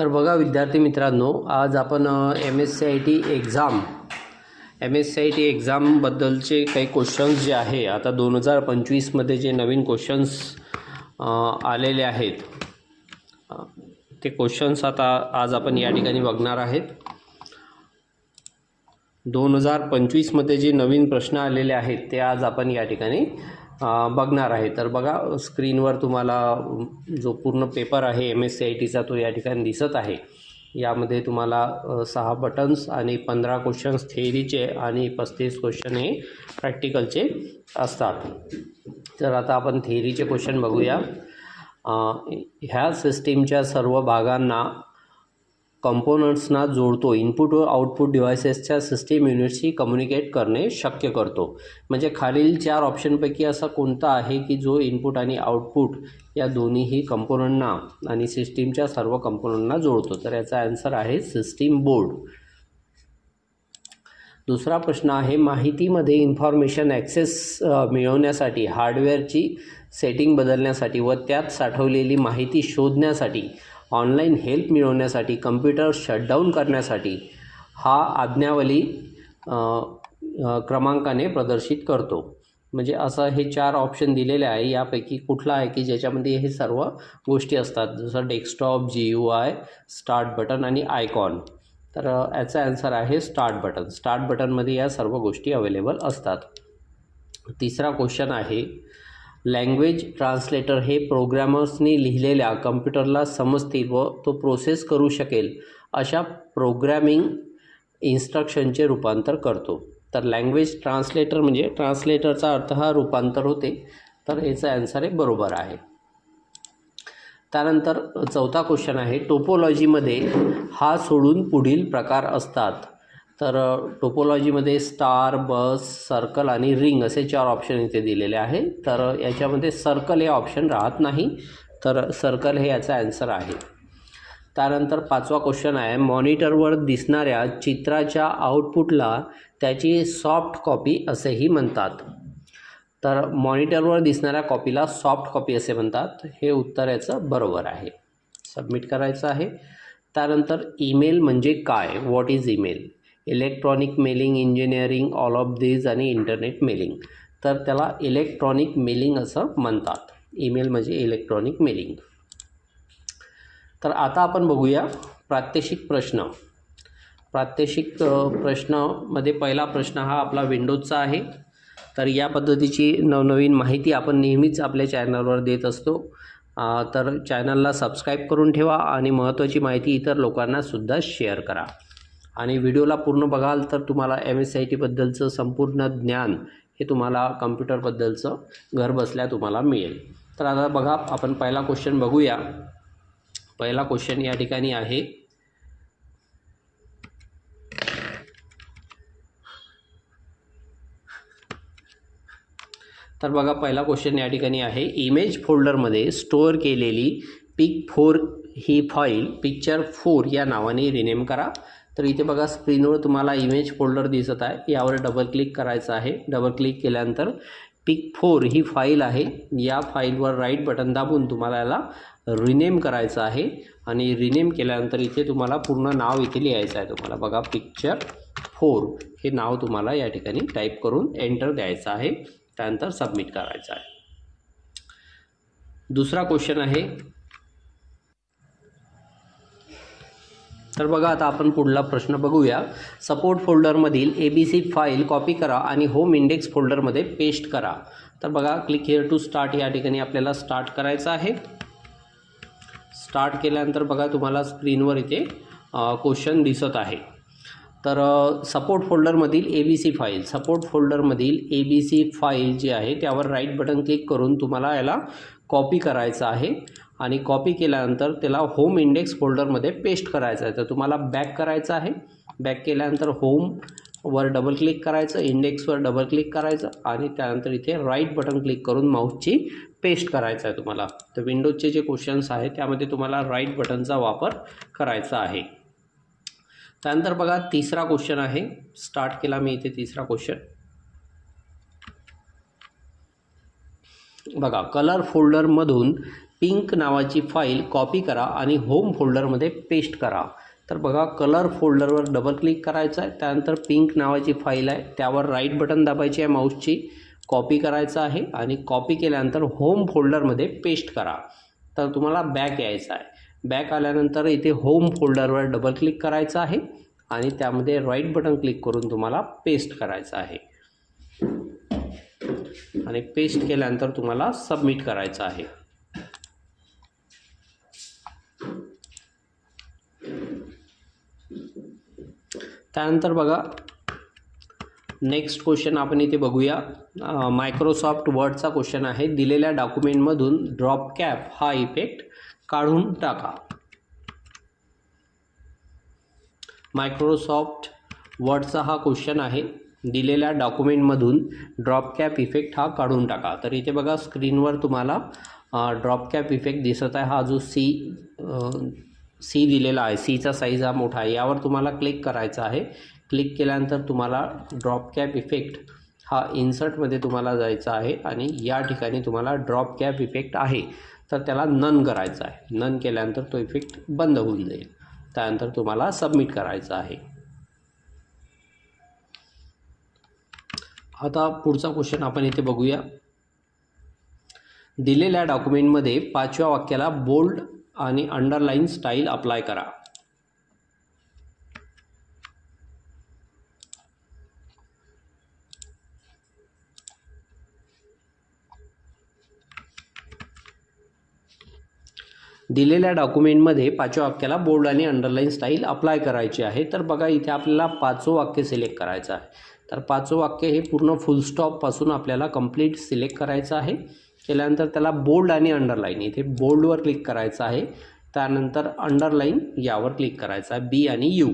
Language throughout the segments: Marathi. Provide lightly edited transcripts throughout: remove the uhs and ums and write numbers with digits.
तर बघा विद्यार्थी मित्रांनो, आज आपण MSCIT एक्झामबद्दलचे काही क्वेश्चन्स जे आहे आता 2025मध्ये जे नवीन क्वेश्चन्स आलेले आहेत ते क्वेश्चन्स आज आपण या ठिकाणी बघणार आहेत। 2025मध्ये जे नवीन प्रश्न आलेले आहेत ते आज आपण या ठिकाणी बघणार आहे। तर बघा स्क्रीनवर तुम्हाला जो पूर्ण पेपर आहे MSCITचा तो या ठिकाणी दिसत आहे। यामध्ये तुम्हाला 6 बटन्स आणि 15 क्वेश्चन्स थिअरीचे आणि 35 क्वेश्चन हे प्रॅक्टिकलचे असतात। तर आता आपण थिअरीचे क्वेश्चन बघूया। ह्या सिस्टीमच्या सर्व भागांना कंपोनंट्सना जोडतो, इनपुट व आउटपुट डिव्हाइसेसच्या सिस्टीम युनिट्सशी कम्युनिकेट करणे शक्य करतो। म्हणजे खालील 4 ऑप्शनपैकी असा कोणता आहे की जो इनपुट आणि आउटपुट या दोन्हीही कंपोनंटना आणि सिस्टीमच्या सर्व कंपोनंटना जोडतो। तर याचा आन्सर आहे सिस्टीम बोर्ड। दुसरा प्रश्न आहे, माहितीमध्ये इन्फॉर्मेशन ॲक्सेस मिळवण्यासाठी हार्डवेअरची सेटिंग बदलण्यासाठी व त्यात साठवलेली माहिती शोधण्यासाठी, ऑनलाईन हेल्प मिळवण्यासाठी, कम्प्युटर शटडाऊन करण्यासाठी हा आज्ञावली क्रमांकाने प्रदर्शित करतो। म्हणजे असं हे 4 ऑप्शन दिलेले आहे। यापैकी कुठला आहे की ज्याच्यामध्ये हे सर्व गोष्टी असतात, जसं डेस्कटॉप, GUI, स्टार्ट बटन आणि आयकॉन। तर याचा आन्सर आहे स्टार्ट बटन। स्टार्ट बटनमध्ये या सर्व गोष्टी अवेलेबल असतात। तिसरा क्वेश्चन आहे, लँग्वेज ट्रान्सलेटर हे प्रोग्रॅमर्सनी लिहिलेल्या कम्प्युटरला समजतील व तो प्रोसेस करू शकेल अशा प्रोग्रॅमिंग इन्स्ट्रक्शनचे रूपांतर करतो। तर लँग्वेज ट्रान्सलेटर म्हणजे ट्रान्सलेटरचा अर्थ हा रूपांतर होते। तर याचा आन्सर आहे बरोबर आहे। त्यानंतर चौथा क्वेश्चन आहे, टोपोलॉजीमध्ये हा सोडून पुढील प्रकार असतात। तर टोपोलॉजीमध्ये स्टार, बस, सर्कल आणि रिंग असे 4 ऑप्शन इथे दिलेले आहे। तर याच्यामध्ये सर्कल हे ऑप्शन राहत नाही, तर सर्कल हे याचा आन्सर आहे। त्यानंतर 5वा क्वेश्चन आहे, मॉनिटरवर दिसणाऱ्या चित्राच्या आउटपुटला त्याची सॉफ्ट कॉपी असेही म्हणतात। तर मॉनिटरवर दिसणाऱ्या कॉपीला सॉफ्ट कॉपी असे म्हणतात। हे उत्तर याचं बरोबर आहे। सबमिट करायचं आहे। त्यानंतर ईमेल म्हणजे काय, what is email? Electronic mailing, engineering, all of this आणि इंटरनेट मेलिंग। तर त्याला इलेक्ट्रॉनिक मेलिंग असं म्हणतात। ईमेल म्हणजे इलेक्ट्रॉनिक मेलिंग। तर आता आपण बघूया प्रात्यक्षिक प्रश्न। प्रात्यक्षिक प्रश्नामध्ये पहिला प्रश्न हा आपला विंडोजचा आहे। तर या पद्धतीची नवनवीन माहिती आपण नेहमीच आपल्या चॅनलवर देत असतो। तर चॅनलला सबस्क्राईब करून ठेवा आणि महत्त्वाची माहिती इतर लोकांना सुद्धा शेअर करा। आणि व्हिडिओला पूर्ण बघाल तर तुम्हाला MSCITबद्दलचं संपूर्ण ज्ञान हे तुम्हाला कम्प्युटरबद्दलचं घरबसल्या तुम्हाला मिळेल। तर आता बघा आपण पहिला क्वेश्चन बघूया। पहिला क्वेश्चन या ठिकाणी आहे, तर बघा पहिला क्वेश्चन या ठिकाणी आहे, इमेज फोल्डरमध्ये स्टोअर केलेली pic4 ही फाईल picture4 या नावाने रिनेम करा। तर इथे बघा स्क्रीनवर तुम्हाला इमेज फोल्डर दिसत आहे, यावर डबल क्लिक करायचं आहे। डबल क्लिक केल्यानंतर pic4 ही फाईल आहे, या फाईलवर राईट बटन दाबून तुम्हाला याला रिनेम करायचं आहे। आणि रिनेम केल्यानंतर इथे तुम्हाला पूर्ण नाव इथे लिहायचं आहे। तुम्हाला बघा picture4 हे नाव तुम्हाला या ठिकाणी टाईप करून एंटर द्यायचं आहे। त्यानंतर सबमिट करायचं आहे। दुसरा क्वेश्चन आहे, तर बघा आता आपण पुढला प्रश्न बघूया। सपोर्ट फोल्डरमधील ABC फाईल कॉपी करा आणि होम इंडेक्स फोल्डरमध्ये पेस्ट करा। तर बघा क्लिक हिअर टू स्टार्ट या ठिकाणी आपल्याला स्टार्ट करायचं आहे। स्टार्ट केल्यानंतर बघा तुम्हाला स्क्रीनवर इथे क्वेश्चन दिसत आहे। तर सपोर्ट फोल्डरमधील ABC फाईल, सपोर्ट फोल्डरमधील ABC फाईल जी आहे त्यावर राईट बटन क्लिक करून तुम्हाला याला कॉपी करायचं आहे। आणि कॉपी केल्यानंतर त्याला होम इंडेक्स फोल्डरमध्ये पेस्ट करायचं आहे। तर तुम्हाला बॅक करायचं आहे। बॅक केल्यानंतर होमवर डबल क्लिक करायचं, इंडेक्सवर डबल क्लिक करायचं आणि त्यानंतर इथे राईट बटन क्लिक करून माऊसची पेस्ट करायचं आहे तुम्हाला। तर विंडोजचे जे क्वेश्चन्स आहेत त्यामध्ये तुम्हाला राईट बटनचा वापर करायचा आहे। त्यानंतर बघा तिसरा क्वेश्चन आहे, स्टार्ट केला मी इथे तिसरा क्वेश्चन। बघा कलर फोल्डरमधून पिंक नावाची फाईल कॉपी करा आणि होम फोल्डरमध्ये पेस्ट करा. तर बघा कलर फोल्डरवर डबल क्लिक करायचं आहे. त्यानंतर पिंक नावाची फाईल आहे त्यावर राईट बटन दाबायची आहे माऊसची, कॉपी करायचं आहे आणि कॉपी केल्यानंतर होम फोल्डरमध्ये पेस्ट करा. तर तुम्हाला बॅक यायचं आहे. बॅक आल्यानंतर इथे होम फोल्डरवर डबल क्लिक करायचं आहे आणि त्यामध्ये राईट बटन क्लिक करून तुम्हाला पेस्ट करायचं आहे आणि पेस्ट केल्यानंतर तुम्हाला सबमिट करायचं आहे. त्यानंतर बघा नेक्स्ट क्वेश्चन आपण इथे बघूया. मायक्रोसॉफ्ट वर्डचा क्वेश्चन आहे. दिलेल्या डॉक्युमेंटमधून ड्रॉप कॅप हा इफेक्ट काढून टाका. मायक्रोसॉफ्ट वर्डचा हा क्वेश्चन आहे. दिलेल्या डॉक्युमेंटमधून ड्रॉप कॅप इफेक्ट हा काढून टाका. तर इथे बघा स्क्रीनवर तुम्हाला ड्रॉप कॅप इफेक्ट दिसत आहे. हा जो सी दिलेला आहे, सीचा साईज हा मोठा आहे, यावर तुम्हाला क्लिक करायचं आहे. क्लिक केल्यानंतर तुम्हाला ड्रॉप कॅप इफेक्ट हा इन्सर्टमध्ये तुम्हाला जायचं आहे आणि या ठिकाणी तुम्हाला ड्रॉप कॅप इफेक्ट आहे तर त्याला नन करायचं आहे. नन केल्यानंतर तो इफेक्ट बंद होऊन जाईल. त्यानंतर तुम्हाला सबमिट करायचं आहे. आता पुढचा क्वेश्चन आपण इथे बघूया. दिलेल्या डॉक्युमेंटमध्ये 5व्या वाक्याला बोल्ड आणि अंडरलाईन स्टाईल अप्लाय करा. दिलेल्या डॉक्युमेंटमध्ये 5व्या वाक्याला बोल्ड आणि अंडरलाईन स्टाईल अप्लाय करायची आहे. तर बघा इथे आपल्याला 5वं वाक्य सिलेक्ट करायचं आहे. तर 5वं वाक्य हे पूर्ण फुल स्टॉपपासून आपल्याला कंप्लीट सिलेक्ट करायचं आहे. केल्यानंतर त्याला बोल्ड आणि अंडरलाईन, इथे बोल्डवर क्लिक करायचं आहे. त्यानंतर अंडरलाईन यावर क्लिक करायचं आहे, बी आणि यू.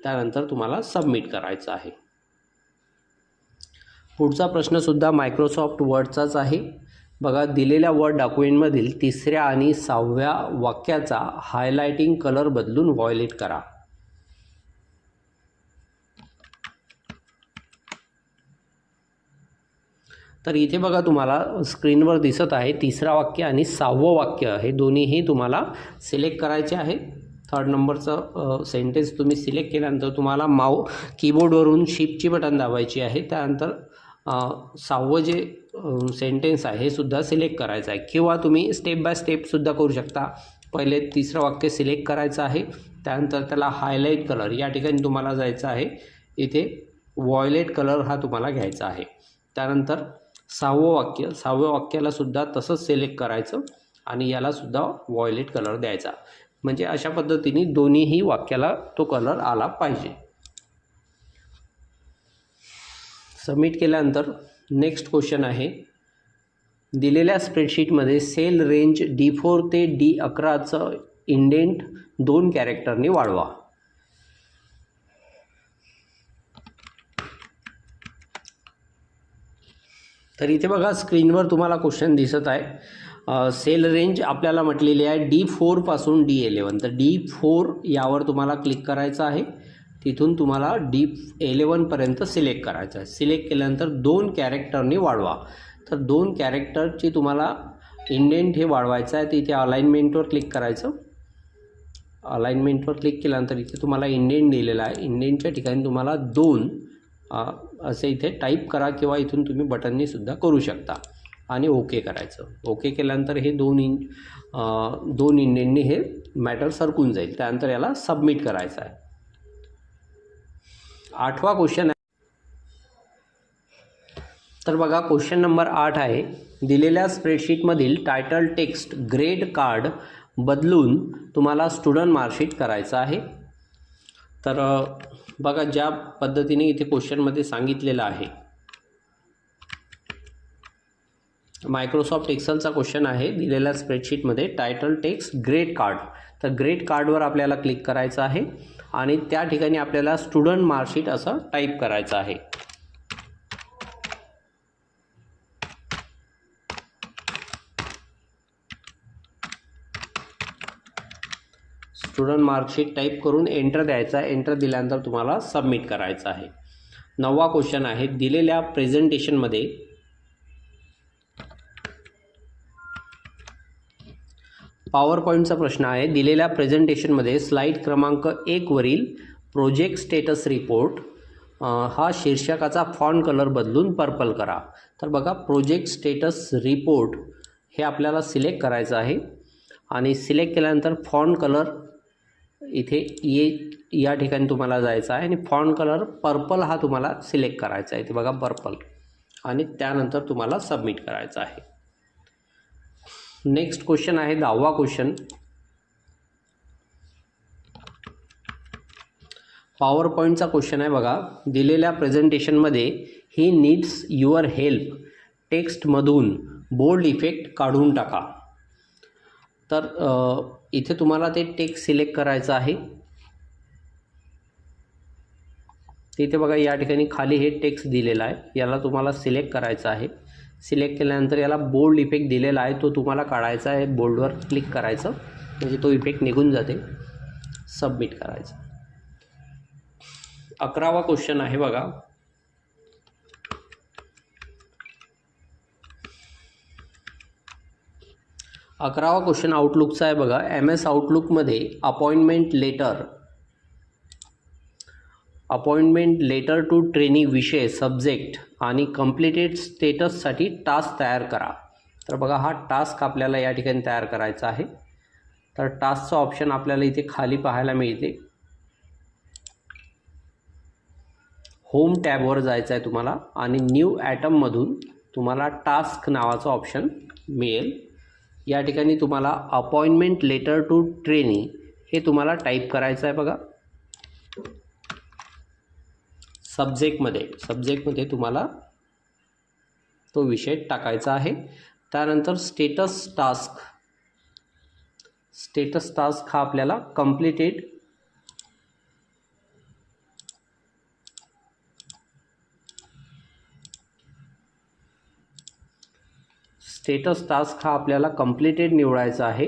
त्यानंतर तुम्हाला सबमिट करायचं आहे. पुढचा प्रश्नसुद्धा मायक्रोसॉफ्ट वर्डचाच आहे. बघा दिलेल्या वर्ड डॉक्युमेंटमधील 3ऱ्या आणि 6व्या वाक्याचा हायलायटिंग कलर बदलून व्हायोलेट करा. तर इथे बघा तुम्हाला स्क्रीनवर दिसत आहे 3रं वाक्य आणि 6वं वाक्य हे दोन्हीही तुम्हाला सिलेक्ट करायचे आहे. 3rd नंबरचं सेंटेन्स तुम्ही सिलेक्ट केल्यानंतर तुम्हाला कीबोर्डवरून शिफ्टची बटन दाबायची आहे. त्यानंतर 6वं जे सेंटेन्स आहे हे सुद्धा सिलेक्ट करायचं आहे किंवा तुम्ही स्टेप बाय स्टेपसुद्धा करू शकता. पहिले 3रं वाक्य सिलेक्ट करायचं आहे. त्यानंतर त्याला हायलाईट कलर या ठिकाणी तुम्हाला जायचं आहे. इथे व्हायोलेट कलर हा तुम्हाला घ्यायचा आहे. त्यानंतर 6व्या वाक्याला सुद्धा तसंच सिलेक्ट करायचं आणि याला सुद्धा व्हायोलेट कलर द्यायचा. म्हणजे अशा पद्धतीने दोन्हीही वाक्याला तो कलर आला पाहिजे. सबमिट केल्यानंतर नेक्स्ट क्वेश्चन आहे. दिलेल्या स्प्रेडशीटमध्ये सेल रेंज D4 ते D11चं इंडेंट 2 कॅरेक्टरने वाढवा. तर इथे बघा स्क्रीनवर तुम्हाला क्वेश्चन दिसत आहे. सेल रेंज आपल्याला म्हटलेली आहे D4 पासून D11. तर D4 यावर तुम्हाला क्लिक करायचं आहे. तिथून तुम्हाला D11 पर्यंत सिलेक्ट करायचं आहे. सिलेक्ट केल्यानंतर 2 कॅरेक्टरने वाढवा. तर 2 कॅरेक्टरची तुम्हाला इंडेंट हे वाढवायचं आहे. तर इथे अलाइनमेंटवर क्लिक करायचं. अलाइनमेंटवर क्लिक केल्यानंतर इथे तुम्हाला इंडेंट दिलेला आहे. इंडेंटच्या ठिकाणी तुम्हाला 2 असे इथे टाईप करा किंवा इथून तुम्ही बटननी सुद्धा करू शकता आणि ओके करायचं. ओके केल्यानंतर हे 2 इंडेंटनी हे मॅटर सरकून जाईल. त्यानंतर याला सबमिट करायचं आहे. 8वा क्वेश्चन आहे. तर बघा क्वेश्चन नंबर 8 आहे. दिलेल्या स्प्रेडशीटमधील टायटल टेक्स्ट ग्रेड कार्ड बदलून तुम्हाला स्टुडंट मार्कशीट करायचं आहे. तर बघा ज्या पद्धतीने इथे क्वेश्चनमध्ये सांगितलेलं आहे, मायक्रोसॉफ्ट एक्सेलचा क्वेश्चन आहे. दिलेल्या स्प्रेडशीटमध्ये टायटल टेक्स्ट ग्रेड कार्ड. तर ग्रेड कार्डवर आपल्याला क्लिक करायचं आहे आणि त्या ठिकाणी आपल्याला स्टुडंट मार्कशीट असं टाईप करायचं आहे. स्टुडंट मार्कशीट टाईप करून एंटर द्यायचा आहे. एंटर दिल्यानंतर तुम्हाला सबमिट करायचं आहे. 9वा क्वेश्चन आहे. दिलेल्या प्रेझेंटेशनमध्ये पॉवर पॉईंटचा प्रश्न आहे. दिलेल्या प्रेझेंटेशनमध्ये स्लाईड क्रमांक 1 वरील प्रोजेक्ट स्टेटस रिपोर्ट हा शीर्षकाचा फॉन्ट कलर बदलून पर्पल करा. तर बघा, प्रोजेक्ट स्टेटस रिपोर्ट हे आपल्याला सिलेक्ट करायचं आहे आणि सिलेक्ट केल्यानंतर फॉन्ट कलर इथे या ठिकाणी तुम्हाला जायचं आहे आणि फॉन्ट कलर पर्पल हा तुम्हाला सिलेक्ट करायचा आहे. इथे बघा पर्पल, आणि त्यानंतर तुम्हाला सबमिट करायचं आहे. नेक्स्ट क्वेश्चन आहे 10वा क्वेश्चन. पॉवर पॉईंटचा क्वेश्चन आहे बघा. दिलेल्या प्रेझेंटेशनमध्ये ही नीड्स युअर हेल्प टेक्स्टमधून बोल्ड इफेक्ट काढून टाका. तर इथे तुम्हाला ते टेक्स्ट सिलेक्ट करायचं आहे. तिथे बघा या ठिकाणी खाली हे टेक्स्ट दिलेला आहे, याला तुम्हाला सिलेक्ट करायचं आहे. सिलेक्ट केल्यानंतर याला बोल्ड इफेक्ट दिलेला आहे, तो तुम्हाला काढायचा आहे. बोल्डवर क्लिक करायचं म्हणजे तो इफेक्ट निघून जाते. सबमिट करायचं. 11वा क्वेश्चन आहे बघा. अकरावा क्वेश्चन आउटलुकचा आहे बघा. MS आउटलुकमध्ये अपॉइंटमेंट लेटर टू ट्रेनी विषय, सब्जेक्ट आणि कंप्लीटेड स्टेटससाठी टास्क तयार करा. तर बघा, हा टास्क आपल्याला या ठिकाणी तयार करायचा आहे. तर टास्कचं ऑप्शन आपल्याला इथे खाली पाहायला मिळते. होम टॅबवर जायचं आहे तुम्हाला आणि न्यू ॲटममधून तुम्हाला टास्क नावाचं ऑप्शन मिळेल. या ठिकाणी तुम्हाला अपॉइंटमेंट लेटर टू ट्रेनी हे तुम्हाला टाईप करायचं आहे बघा. सब्जेक्टमध्ये तुम्हाला तो विषय टाकायचा आहे. त्यानंतर स्टेटस टास्क हा आपल्याला कंप्लीटेड निवडायचा आहे.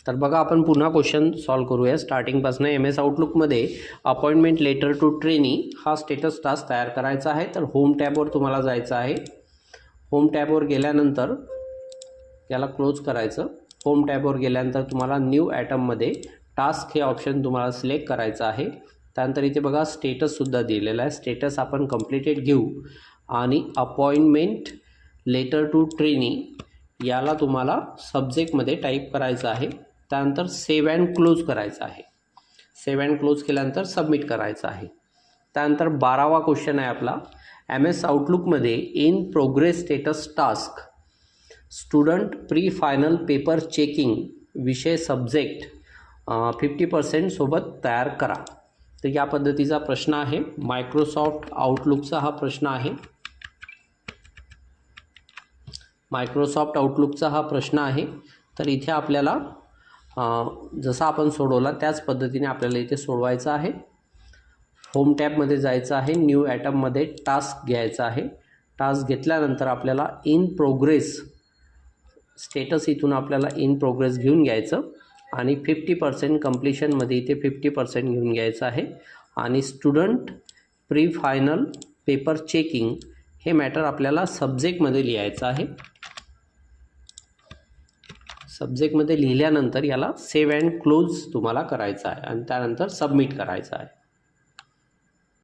तर बघा, आपण पुन्हा क्वेश्चन सॉल्व करूया स्टार्टिंगपासून. MS आउटलुकमध्ये अपॉइंटमेंट लेटर टू ट्रेनी हा स्टेटस टास्क तयार करायचा आहे. तर होम टॅबवर तुम्हाला जायचं आहे. होम टॅबवर गेल्यानंतर याला क्लोज करायचं. होम टॅबवर गेल्यानंतर तुम्हाला न्यू ॲटममध्ये टास्क हे ऑप्शन तुम्हाला सिलेक्ट करायचं आहे. त्यानंतर इथे बघा स्टेटससुद्धा दिलेला आहे. स्टेटस आपण कंप्लीटेड घेऊ आणि अपॉइंटमेंट लेटर टू ट्रेनी याला तुम्हाला सब्जेक्टमध्ये टाईप करायचं आहे. त्यानंतर सेव्ह अँड क्लोज करायचं आहे. सेव्ह अँड क्लोज केल्यानंतर सबमिट करायचं आहे. त्यानंतर 12वा क्वेश्चन आहे आपला. MS आउटलुकमध्ये in progress status task student pre final paper checking विषय सब्जेक्ट 50% सोबत तयार करा. तर या पद्धतीचा प्रश्न आहे. मायक्रोसॉफ्ट आउटलुकचा हा प्रश्न आहे. तर इथे आपल्याला जसा आपण सोडवला त्याच पद्धतीने आपल्याला इथे सोडवायचं आहे. होम टॅबमध्ये जायचं आहे. न्यू ॲटममध्ये टास्क घ्यायचा आहे. टास्क घेतल्यानंतर आपल्याला इन प्रोग्रेस स्टेटस इथून आपल्याला इन प्रोग्रेस घेऊन घ्यायचं आणि 50% कंप्लीशनमध्ये इथे 50% घेऊन घ्यायचं आहे. आणि student pre final paper checking हे मॅटर आपल्याला सब्जेक्टमध्ये लिहायचं आहे. सब्जेक्टमध्ये लिहिल्यानंतर याला सेव्ह अँड क्लोज तुम्हाला करायचं आहे आणि त्यानंतर सबमिट करायचं आहे.